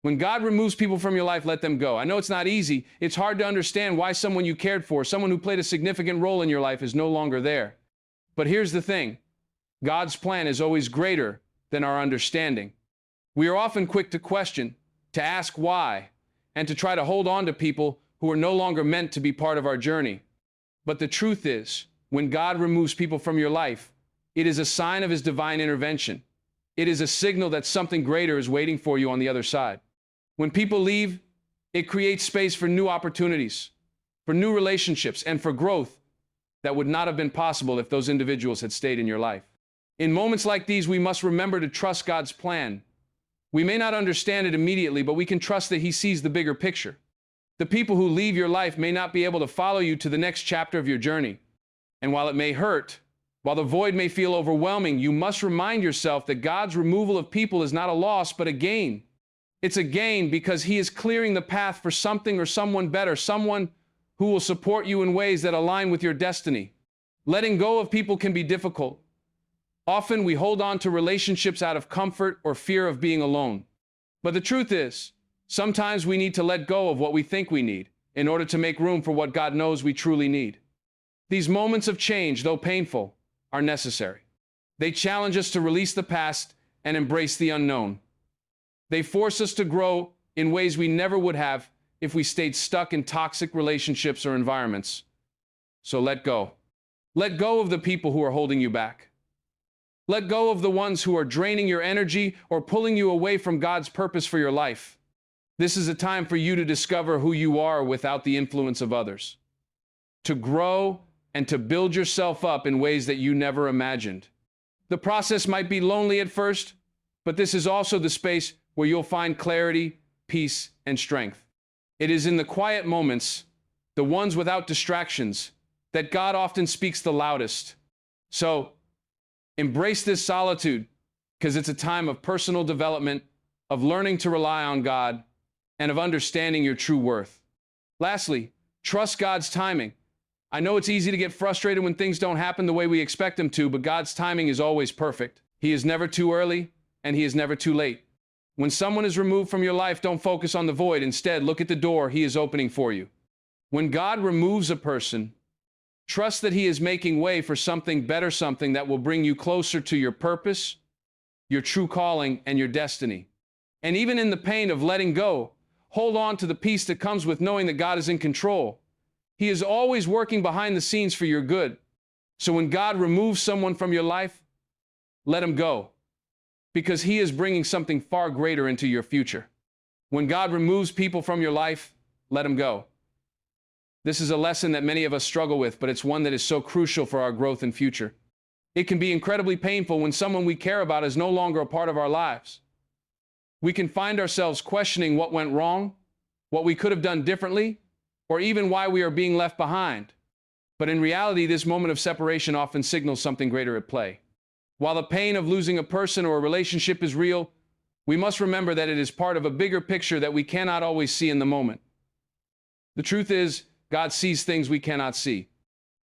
When God removes people from your life, let them go. I know it's not easy. It's hard to understand why someone you cared for, someone who played a significant role in your life, is no longer there. But here's the thing. God's plan is always greater than our understanding. We are often quick to question, to ask why, and to try to hold on to people who are no longer meant to be part of our journey. But the truth is, when God removes people from your life, it is a sign of his divine intervention. It is a signal that something greater is waiting for you on the other side. When people leave, it creates space for new opportunities, for new relationships, and for growth that would not have been possible if those individuals had stayed in your life. In moments like these, we must remember to trust God's plan. We may not understand it immediately, but we can trust that he sees the bigger picture. The people who leave your life may not be able to follow you to the next chapter of your journey. And while it may hurt, while the void may feel overwhelming, you must remind yourself that God's removal of people is not a loss, but a gain. It's a gain because he is clearing the path for something or someone better, someone who will support you in ways that align with your destiny. Letting go of people can be difficult. Often we hold on to relationships out of comfort or fear of being alone. But the truth is, sometimes we need to let go of what we think we need in order to make room for what God knows we truly need. These moments of change, though painful, are necessary. They challenge us to release the past and embrace the unknown. They force us to grow in ways we never would have if we stayed stuck in toxic relationships or environments. So let go. Let go of the people who are holding you back. Let go of the ones who are draining your energy or pulling you away from God's purpose for your life. This is a time for you to discover who you are without the influence of others, to grow and to build yourself up in ways that you never imagined. The process might be lonely at first, but this is also the space where you'll find clarity, peace, and strength. It is in the quiet moments, the ones without distractions, that God often speaks the loudest. So, embrace this solitude, because it's a time of personal development, of learning to rely on God, and of understanding your true worth. Lastly, trust God's timing. I know it's easy to get frustrated when things don't happen the way we expect them to, but God's timing is always perfect. He is never too early, and he is never too late. When someone is removed from your life, don't focus on the void. Instead, look at the door he is opening for you. When God removes a person, trust that he is making way for something better, something that will bring you closer to your purpose, your true calling, and your destiny. And even in the pain of letting go, hold on to the peace that comes with knowing that God is in control. He is always working behind the scenes for your good. So when God removes someone from your life, let him go, because he is bringing something far greater into your future. When God removes people from your life, let them go. This is a lesson that many of us struggle with, but it's one that is so crucial for our growth and future. It can be incredibly painful when someone we care about is no longer a part of our lives. We can find ourselves questioning what went wrong, what we could have done differently, or even why we are being left behind. But in reality, this moment of separation often signals something greater at play. While the pain of losing a person or a relationship is real, we must remember that it is part of a bigger picture that we cannot always see in the moment. The truth is, God sees things we cannot see.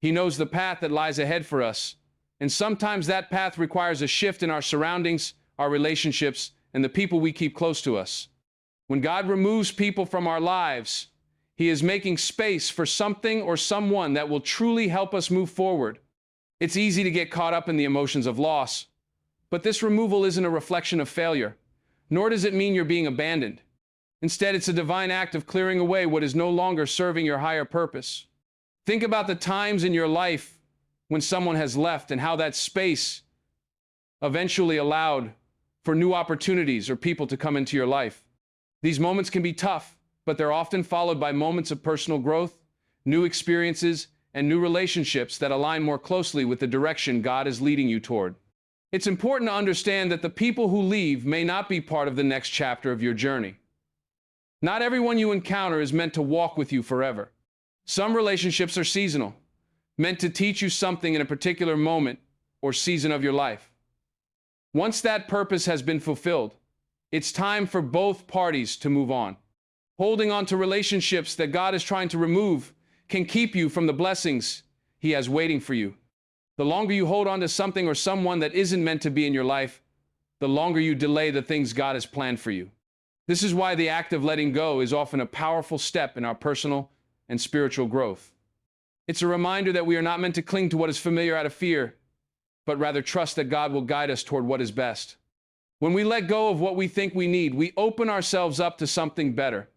He knows the path that lies ahead for us, and sometimes that path requires a shift in our surroundings, our relationships, and the people we keep close to us. When God removes people from our lives, he is making space for something or someone that will truly help us move forward. It's easy to get caught up in the emotions of loss, but this removal isn't a reflection of failure, nor does it mean you're being abandoned. Instead, it's a divine act of clearing away what is no longer serving your higher purpose. Think about the times in your life when someone has left and how that space eventually allowed for new opportunities or people to come into your life. These moments can be tough, but they're often followed by moments of personal growth, new experiences, and new relationships that align more closely with the direction God is leading you toward. It's important to understand that the people who leave may not be part of the next chapter of your journey. Not everyone you encounter is meant to walk with you forever. Some relationships are seasonal, meant to teach you something in a particular moment or season of your life. Once that purpose has been fulfilled, it's time for both parties to move on. Holding on to relationships that God is trying to remove can keep you from the blessings he has waiting for you. The longer you hold on to something or someone that isn't meant to be in your life, the longer you delay the things God has planned for you. This is why the act of letting go is often a powerful step in our personal and spiritual growth. It's a reminder that we are not meant to cling to what is familiar out of fear, but rather trust that God will guide us toward what is best. When we let go of what we think we need, we open ourselves up to something better.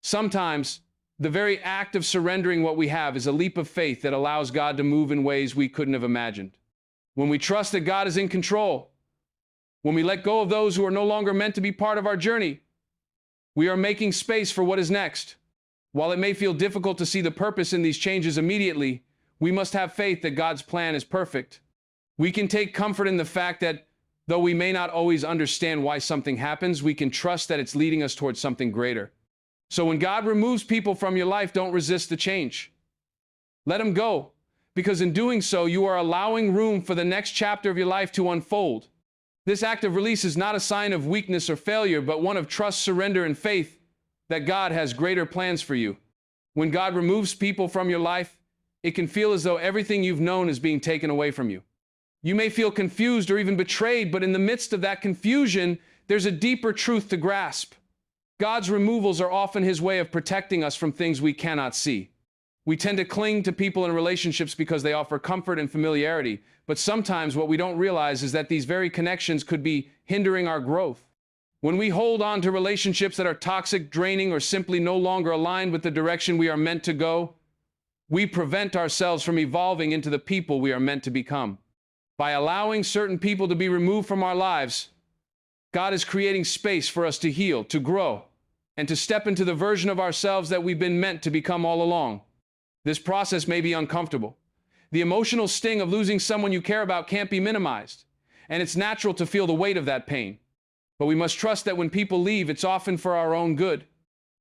Sometimes, the very act of surrendering what we have is a leap of faith that allows God to move in ways we couldn't have imagined. When we trust that God is in control, when we let go of those who are no longer meant to be part of our journey, we are making space for what is next. While it may feel difficult to see the purpose in these changes immediately, we must have faith that God's plan is perfect. We can take comfort in the fact that though we may not always understand why something happens, we can trust that it's leading us towards something greater. So when God removes people from your life, don't resist the change. Let them go, because in doing so, you are allowing room for the next chapter of your life to unfold. This act of release is not a sign of weakness or failure, but one of trust, surrender, and faith that God has greater plans for you. When God removes people from your life, it can feel as though everything you've known is being taken away from you. You may feel confused or even betrayed, but in the midst of that confusion, there's a deeper truth to grasp. God's removals are often His way of protecting us from things we cannot see. We tend to cling to people and relationships because they offer comfort and familiarity, but sometimes what we don't realize is that these very connections could be hindering our growth. When we hold on to relationships that are toxic, draining, or simply no longer aligned with the direction we are meant to go, we prevent ourselves from evolving into the people we are meant to become. By allowing certain people to be removed from our lives, God is creating space for us to heal, to grow, and to step into the version of ourselves that we've been meant to become all along. This process may be uncomfortable. The emotional sting of losing someone you care about can't be minimized, and it's natural to feel the weight of that pain. But we must trust that when people leave, it's often for our own good.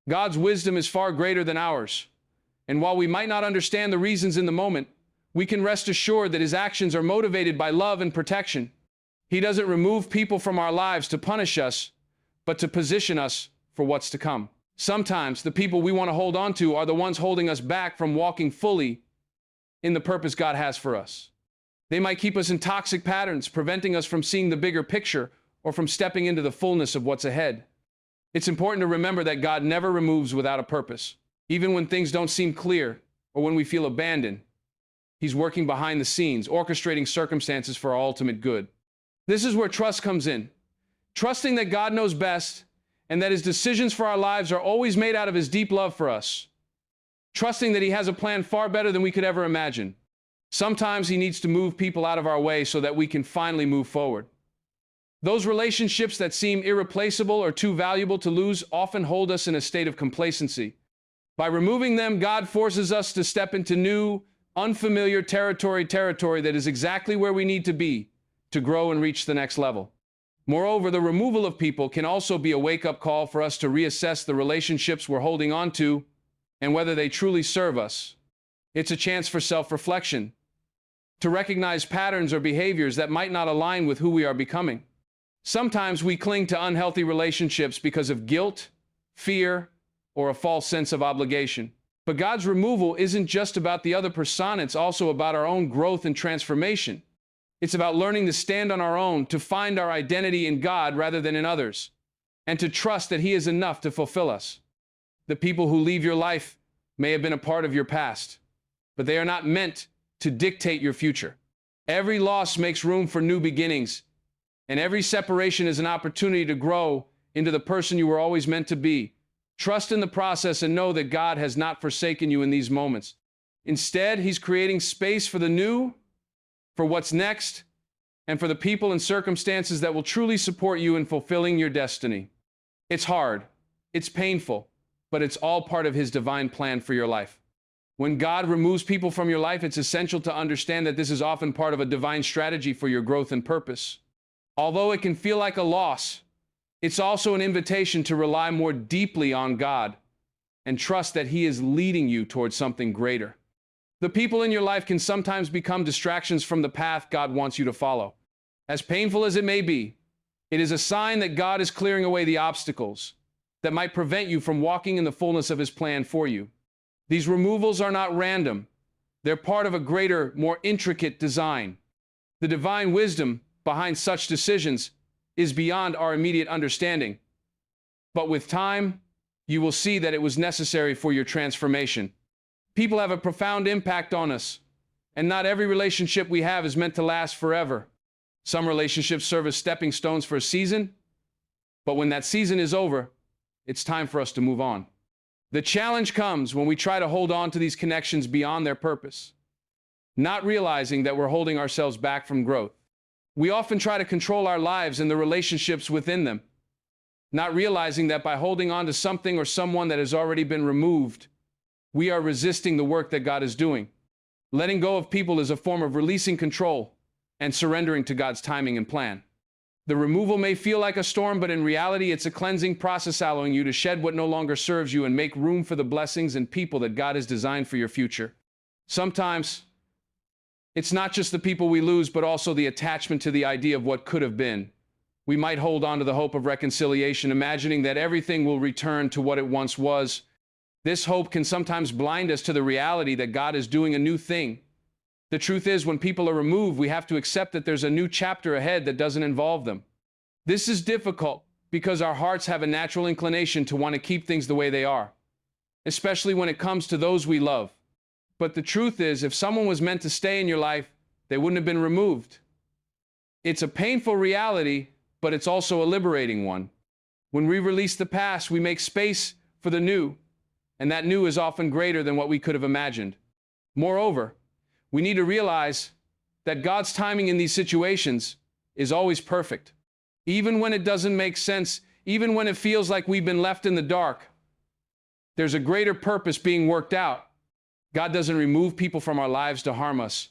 God's wisdom is far greater than ours, and while we might not understand the reasons in the moment, we can rest assured that His actions are motivated by love and protection. He doesn't remove people from our lives to punish us, but to position us for what's to come. Sometimes the people we want to hold on to are the ones holding us back from walking fully in the purpose God has for us. They might keep us in toxic patterns, preventing us from seeing the bigger picture or from stepping into the fullness of what's ahead. It's important to remember that God never removes without a purpose. Even when things don't seem clear or when we feel abandoned, He's working behind the scenes, orchestrating circumstances for our ultimate good. This is where trust comes in. Trusting that God knows best and that His decisions for our lives are always made out of His deep love for us. Trusting that He has a plan far better than we could ever imagine. Sometimes He needs to move people out of our way so that we can finally move forward. Those relationships that seem irreplaceable or too valuable to lose often hold us in a state of complacency. By removing them, God forces us to step into new, unfamiliar territory that is exactly where we need to be to grow and reach the next level. Moreover, the removal of people can also be a wake-up call for us to reassess the relationships we're holding on to and whether they truly serve us. It's a chance for self-reflection, to recognize patterns or behaviors that might not align with who we are becoming. Sometimes we cling to unhealthy relationships because of guilt, fear, or a false sense of obligation. But God's removal isn't just about the other person, it's also about our own growth and transformation. It's about learning to stand on our own, to find our identity in God rather than in others, and to trust that He is enough to fulfill us. The people who leave your life may have been a part of your past, but they are not meant to dictate your future. Every loss makes room for new beginnings, and every separation is an opportunity to grow into the person you were always meant to be. Trust in the process and know that God has not forsaken you in these moments. Instead, He's creating space for the new, for what's next, and for the people and circumstances that will truly support you in fulfilling your destiny. It's hard, it's painful, but it's all part of His divine plan for your life. When God removes people from your life, it's essential to understand that this is often part of a divine strategy for your growth and purpose. Although it can feel like a loss, it's also an invitation to rely more deeply on God and trust that He is leading you towards something greater. The people in your life can sometimes become distractions from the path God wants you to follow. As painful as it may be, it is a sign that God is clearing away the obstacles that might prevent you from walking in the fullness of His plan for you. These removals are not random. They're part of a greater, more intricate design. The divine wisdom behind such decisions is beyond our immediate understanding. But with time, you will see that it was necessary for your transformation. People have a profound impact on us, and not every relationship we have is meant to last forever. Some relationships serve as stepping stones for a season, but when that season is over, it's time for us to move on. The challenge comes when we try to hold on to these connections beyond their purpose, not realizing that we're holding ourselves back from growth. We often try to control our lives and the relationships within them, not realizing that by holding on to something or someone that has already been removed, we are resisting the work that God is doing. Letting go of people is a form of releasing control and surrendering to God's timing and plan. The removal may feel like a storm, but in reality, it's a cleansing process allowing you to shed what no longer serves you and make room for the blessings and people that God has designed for your future. Sometimes, it's not just the people we lose, but also the attachment to the idea of what could have been. We might hold on to the hope of reconciliation, imagining that everything will return to what it once was. This hope can sometimes blind us to the reality that God is doing a new thing. The truth is, when people are removed, we have to accept that there's a new chapter ahead that doesn't involve them. This is difficult because our hearts have a natural inclination to want to keep things the way they are, especially when it comes to those we love. But the truth is, if someone was meant to stay in your life, they wouldn't have been removed. It's a painful reality, but it's also a liberating one. When we release the past, we make space for the new, and that new is often greater than what we could have imagined. Moreover, we need to realize that God's timing in these situations is always perfect. Even when it doesn't make sense, even when it feels like we've been left in the dark, there's a greater purpose being worked out. God doesn't remove people from our lives to harm us,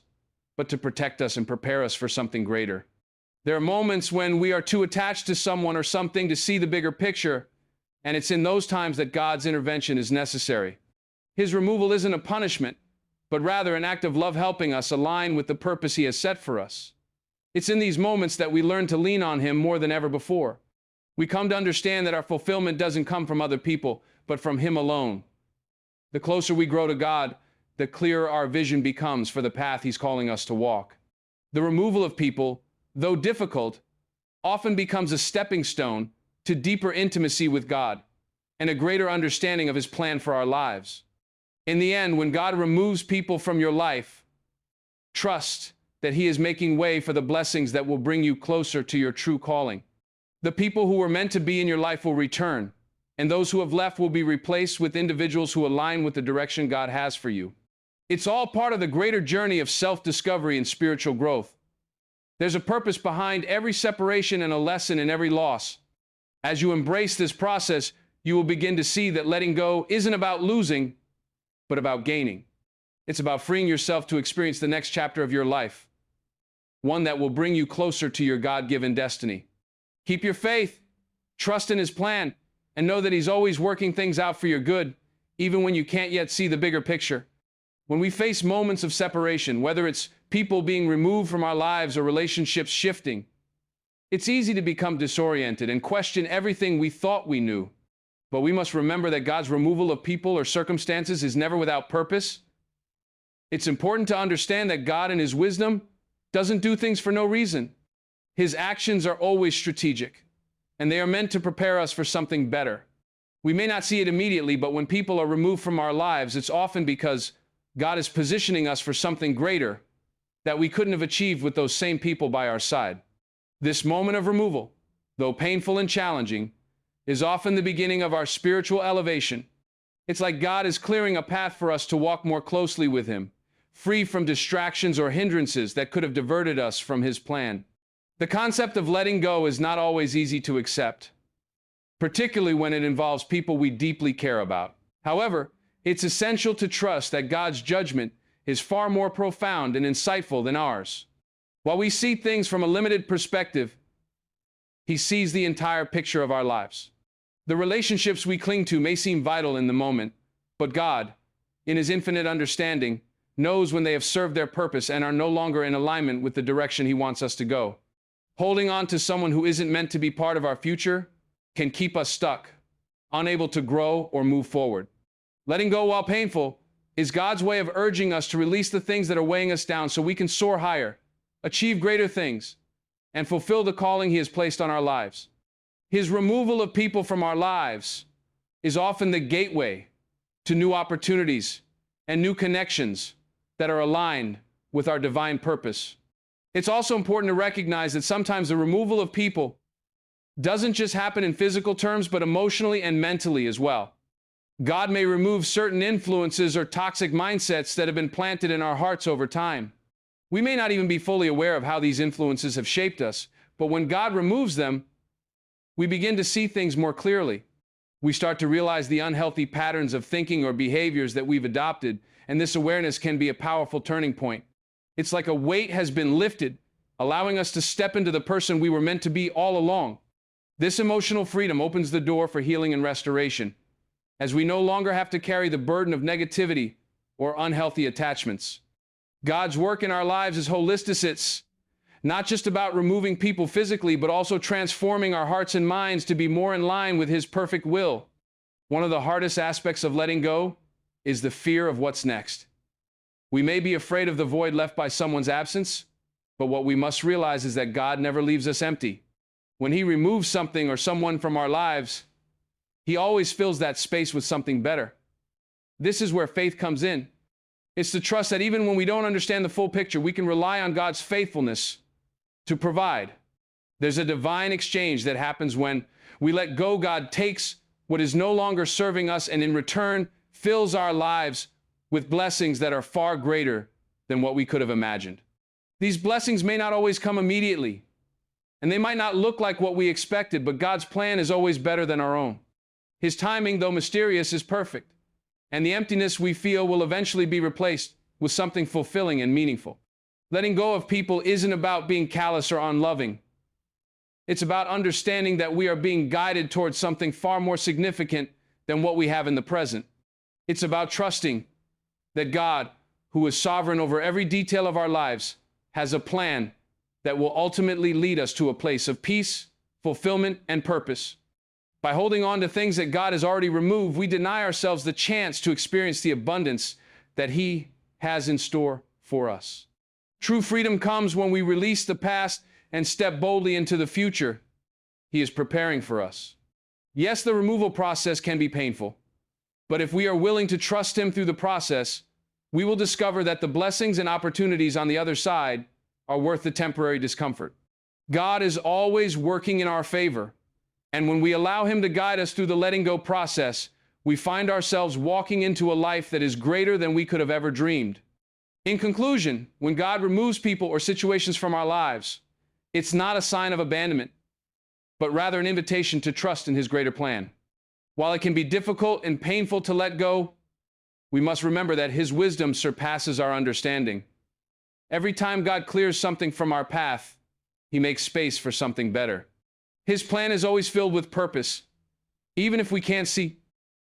but to protect us and prepare us for something greater. There are moments when we are too attached to someone or something to see the bigger picture, and it's in those times that God's intervention is necessary. His removal isn't a punishment, but rather an act of love helping us align with the purpose He has set for us. It's in these moments that we learn to lean on Him more than ever before. We come to understand that our fulfillment doesn't come from other people, but from Him alone. The closer we grow to God, the clearer our vision becomes for the path He's calling us to walk. The removal of people, though difficult, often becomes a stepping stone to deeper intimacy with God and a greater understanding of His plan for our lives. In the end, when God removes people from your life, trust that He is making way for the blessings that will bring you closer to your true calling. The people who were meant to be in your life will return, and those who have left will be replaced with individuals who align with the direction God has for you. It's all part of the greater journey of self-discovery and spiritual growth. There's a purpose behind every separation and a lesson in every loss. As you embrace this process, you will begin to see that letting go isn't about losing, but about gaining. It's about freeing yourself to experience the next chapter of your life, one that will bring you closer to your God-given destiny. Keep your faith, trust in His plan, and know that He's always working things out for your good, even when you can't yet see the bigger picture. When we face moments of separation, whether it's people being removed from our lives or relationships shifting, it's easy to become disoriented and question everything we thought we knew. But we must remember that God's removal of people or circumstances is never without purpose. It's important to understand that God in His wisdom doesn't do things for no reason. His actions are always strategic, and they are meant to prepare us for something better. We may not see it immediately, but when people are removed from our lives, it's often because God is positioning us for something greater that we couldn't have achieved with those same people by our side. This moment of removal, though painful and challenging, is often the beginning of our spiritual elevation. It's like God is clearing a path for us to walk more closely with Him, free from distractions or hindrances that could have diverted us from His plan. The concept of letting go is not always easy to accept, particularly when it involves people we deeply care about. However, it's essential to trust that God's judgment is far more profound and insightful than ours. While we see things from a limited perspective, He sees the entire picture of our lives. The relationships we cling to may seem vital in the moment, but God, in His infinite understanding, knows when they have served their purpose and are no longer in alignment with the direction He wants us to go. Holding on to someone who isn't meant to be part of our future can keep us stuck, unable to grow or move forward. Letting go, while painful, is God's way of urging us to release the things that are weighing us down so we can soar higher, achieve greater things, and fulfill the calling He has placed on our lives. His removal of people from our lives is often the gateway to new opportunities and new connections that are aligned with our divine purpose. It's also important to recognize that sometimes the removal of people doesn't just happen in physical terms, but emotionally and mentally as well. God may remove certain influences or toxic mindsets that have been planted in our hearts over time. We may not even be fully aware of how these influences have shaped us, but when God removes them, we begin to see things more clearly. We start to realize the unhealthy patterns of thinking or behaviors that we've adopted, and this awareness can be a powerful turning point. It's like a weight has been lifted, allowing us to step into the person we were meant to be all along. This emotional freedom opens the door for healing and restoration, as we no longer have to carry the burden of negativity or unhealthy attachments. God's work in our lives is holistic. It's not just about removing people physically, but also transforming our hearts and minds to be more in line with His perfect will. One of the hardest aspects of letting go is the fear of what's next. We may be afraid of the void left by someone's absence, but what we must realize is that God never leaves us empty. When He removes something or someone from our lives, He always fills that space with something better. This is where faith comes in. It's to trust that even when we don't understand the full picture, we can rely on God's faithfulness to provide. There's a divine exchange that happens when we let go. God takes what is no longer serving us and in return fills our lives with blessings that are far greater than what we could have imagined. These blessings may not always come immediately, and they might not look like what we expected, but God's plan is always better than our own. His timing, though mysterious, is perfect, and the emptiness we feel will eventually be replaced with something fulfilling and meaningful. Letting go of people isn't about being callous or unloving. It's about understanding that we are being guided towards something far more significant than what we have in the present. It's about trusting that God, who is sovereign over every detail of our lives, has a plan that will ultimately lead us to a place of peace, fulfillment, and purpose. By holding on to things that God has already removed, we deny ourselves the chance to experience the abundance that He has in store for us. True freedom comes when we release the past and step boldly into the future He is preparing for us. Yes, the removal process can be painful, but if we are willing to trust Him through the process, we will discover that the blessings and opportunities on the other side are worth the temporary discomfort. God is always working in our favor, and when we allow Him to guide us through the letting go process, we find ourselves walking into a life that is greater than we could have ever dreamed. In conclusion, when God removes people or situations from our lives, it's not a sign of abandonment, but rather an invitation to trust in His greater plan. While it can be difficult and painful to let go, we must remember that His wisdom surpasses our understanding. Every time God clears something from our path, He makes space for something better. His plan is always filled with purpose, even if we can't see